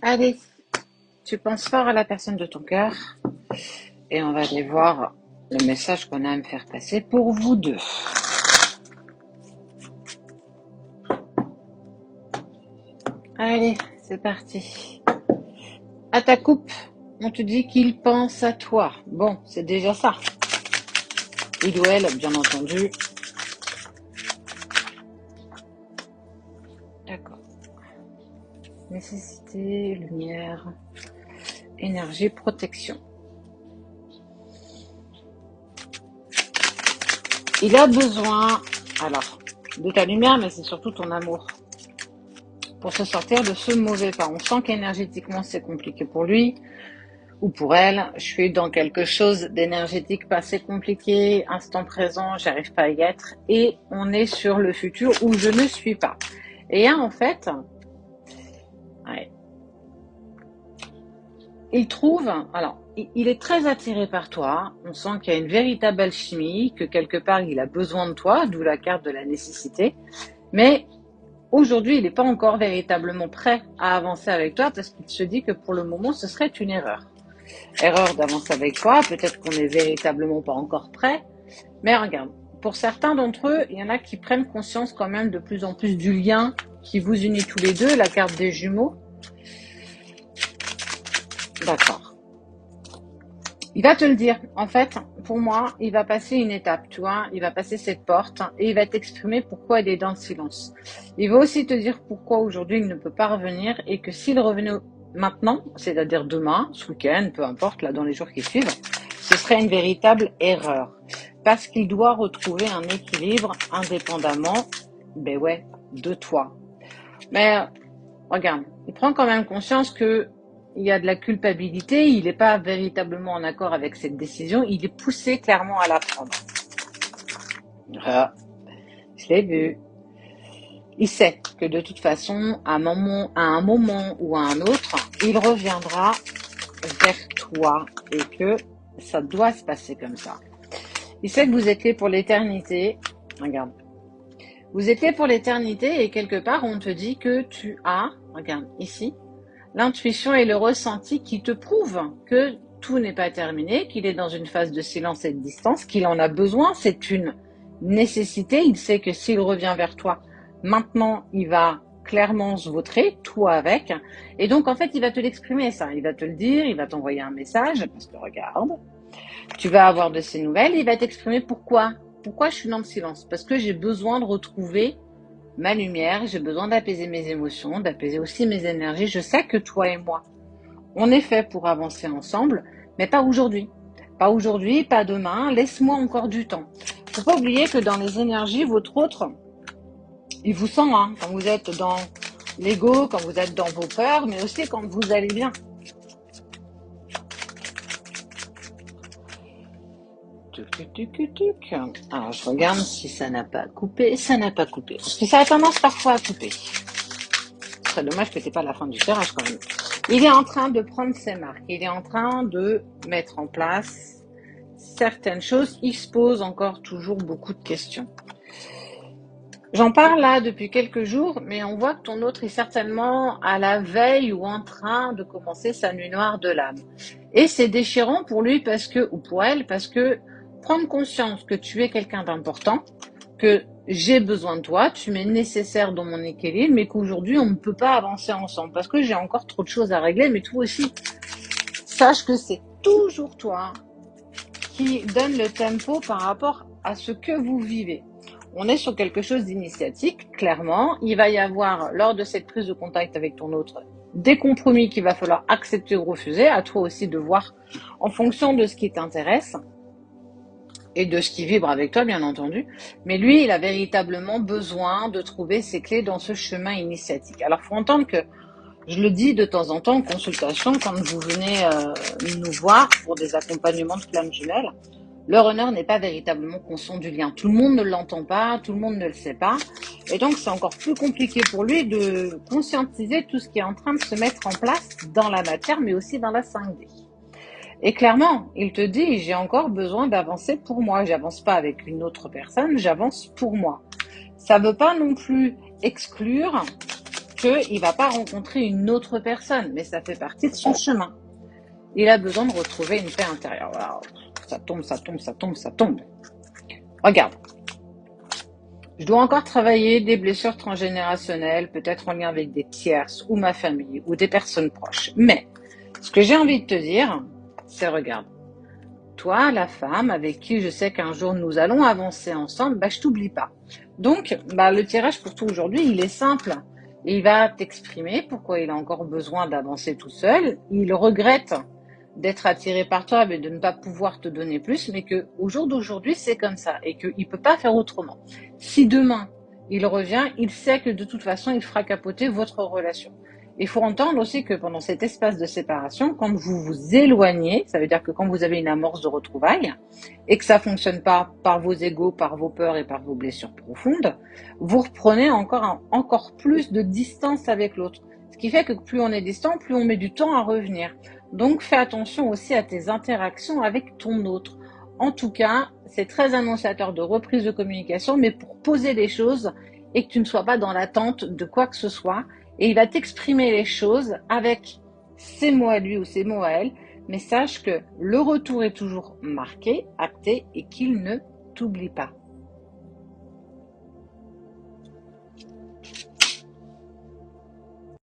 Allez, tu penses fort à la personne de ton cœur et on va aller voir le message qu'on a à me faire passer pour vous deux. Allez, c'est parti. À ta coupe, on te dit qu'il pense à toi. Bon, c'est déjà ça. Il ou elle, bien entendu. D'accord. Nécessité, lumière, énergie, protection. Il a besoin, alors, de ta lumière, mais c'est surtout ton amour. Pour se sortir de ce mauvais pas. On sent qu'énergétiquement, c'est compliqué pour lui ou pour elle. Je suis dans quelque chose d'énergétique pas assez compliqué, instant présent, j'arrive pas à y être. Et on est sur le futur où je ne suis pas. Et en fait, il trouve, alors, il est très attiré par toi. On sent qu'il y a une véritable alchimie, que quelque part, il a besoin de toi, d'où la carte de la nécessité. Mais aujourd'hui, il n'est pas encore véritablement prêt à avancer avec toi parce qu'il se dit que pour le moment, ce serait une erreur. Erreur d'avancer avec toi, peut-être qu'on n'est véritablement pas encore prêt. Mais regarde, pour certains d'entre eux, il y en a qui prennent conscience quand même de plus en plus du lien qui vous unit tous les deux, la carte des jumeaux. D'accord. Il va te le dire. En fait, pour moi, il va passer une étape, tu vois. Il va passer cette porte et il va t'exprimer pourquoi il est dans le silence. Il va aussi te dire pourquoi aujourd'hui il ne peut pas revenir et que s'il revenait maintenant, c'est-à-dire demain, ce week-end, peu importe, là dans les jours qui suivent, ce serait une véritable erreur. Parce qu'il doit retrouver un équilibre indépendamment, de toi. Mais regarde, il prend quand même conscience que il y a de la culpabilité, il n'est pas véritablement en accord avec cette décision, il est poussé clairement à la prendre. Ah, je l'ai vu. Il sait que de toute façon, à un moment ou à un autre, il reviendra vers toi et que ça doit se passer comme ça. Il sait que vous êtes là pour l'éternité. Regarde. Vous êtes là pour l'éternité et quelque part, on te dit que tu as, regarde ici, l'intuition et le ressenti qui te prouvent que tout n'est pas terminé, qu'il est dans une phase de silence et de distance, qu'il en a besoin, c'est une nécessité. Il sait que s'il revient vers toi, maintenant, il va clairement se vautrer, toi avec. Et donc, en fait, il va te l'exprimer, ça. Il va te le dire, il va t'envoyer un message, parce que regarde, tu vas avoir de ses nouvelles, il va t'exprimer pourquoi. Pourquoi je suis dans le silence? Parce que j'ai besoin de retrouver ma lumière, j'ai besoin d'apaiser mes émotions, d'apaiser aussi mes énergies. Je sais que toi et moi, on est fait pour avancer ensemble, mais pas aujourd'hui. Pas aujourd'hui, pas demain, laisse-moi encore du temps. Faut pas oublier que dans les énergies, votre autre, il vous sent, quand vous êtes dans l'ego, quand vous êtes dans vos peurs, mais aussi quand vous allez bien. Alors, je regarde si ça n'a pas coupé. Ça n'a pas coupé. Parce que ça a tendance parfois à couper. Ce serait dommage que tu n'aies pas la fin du tirage quand même. Il est en train de prendre ses marques. Il est en train de mettre en place certaines choses. Il se pose encore toujours beaucoup de questions. J'en parle là depuis quelques jours, mais on voit que ton autre est certainement à la veille ou en train de commencer sa nuit noire de l'âme. Et c'est déchirant pour lui ou pour elle, parce que prendre conscience que tu es quelqu'un d'important, que j'ai besoin de toi, tu m'es nécessaire dans mon équilibre, mais qu'aujourd'hui on ne peut pas avancer ensemble parce que j'ai encore trop de choses à régler, mais toi aussi, sache que c'est toujours toi qui donne le tempo par rapport à ce que vous vivez. On est sur quelque chose d'initiatique, clairement. Il va y avoir, lors de cette prise de contact avec ton autre, des compromis qu'il va falloir accepter ou refuser. À toi aussi de voir en fonction de ce qui t'intéresse et de ce qui vibre avec toi, bien entendu. Mais lui, il a véritablement besoin de trouver ses clés dans ce chemin initiatique. Alors, il faut entendre que, je le dis de temps en temps en consultation, quand vous venez nous voir pour des accompagnements de flammes jumelles, le runner n'est pas véritablement conscient du lien. Tout le monde ne l'entend pas, tout le monde ne le sait pas. Et donc, c'est encore plus compliqué pour lui de conscientiser tout ce qui est en train de se mettre en place dans la matière, mais aussi dans la 5D. Et clairement, il te dit, j'ai encore besoin d'avancer pour moi. J'avance pas avec une autre personne, j'avance pour moi. Ça veut pas non plus exclure qu'il ne va pas rencontrer une autre personne, mais ça fait partie de son chemin. Il a besoin de retrouver une paix intérieure. Voilà. Ça tombe, ça tombe, ça tombe, ça tombe. Regarde. Je dois encore travailler des blessures transgénérationnelles, peut-être en lien avec des tierces ou ma famille ou des personnes proches. Mais ce que j'ai envie de te dire, c'est regarde. Toi, la femme avec qui je sais qu'un jour nous allons avancer ensemble, je t'oublie pas. Donc, le tirage pour toi aujourd'hui, il est simple. Il va t'exprimer pourquoi il a encore besoin d'avancer tout seul. Il regrette d'être attiré par toi mais de ne pas pouvoir te donner plus, mais que au jour d'aujourd'hui, c'est comme ça et qu'il ne peut pas faire autrement. Si demain, il revient, il sait que de toute façon, il fera capoter votre relation. Il faut entendre aussi que pendant cet espace de séparation, quand vous vous éloignez, ça veut dire que quand vous avez une amorce de retrouvailles et que ça fonctionne pas par vos égos, par vos peurs et par vos blessures profondes, vous reprenez encore plus de distance avec l'autre. Ce qui fait que plus on est distant, plus on met du temps à revenir. Donc fais attention aussi à tes interactions avec ton autre. En tout cas, c'est très annonciateur de reprise de communication, mais pour poser les choses et que tu ne sois pas dans l'attente de quoi que ce soit. Et il va t'exprimer les choses avec ses mots à lui ou ses mots à elle, mais sache que le retour est toujours marqué, acté et qu'il ne t'oublie pas.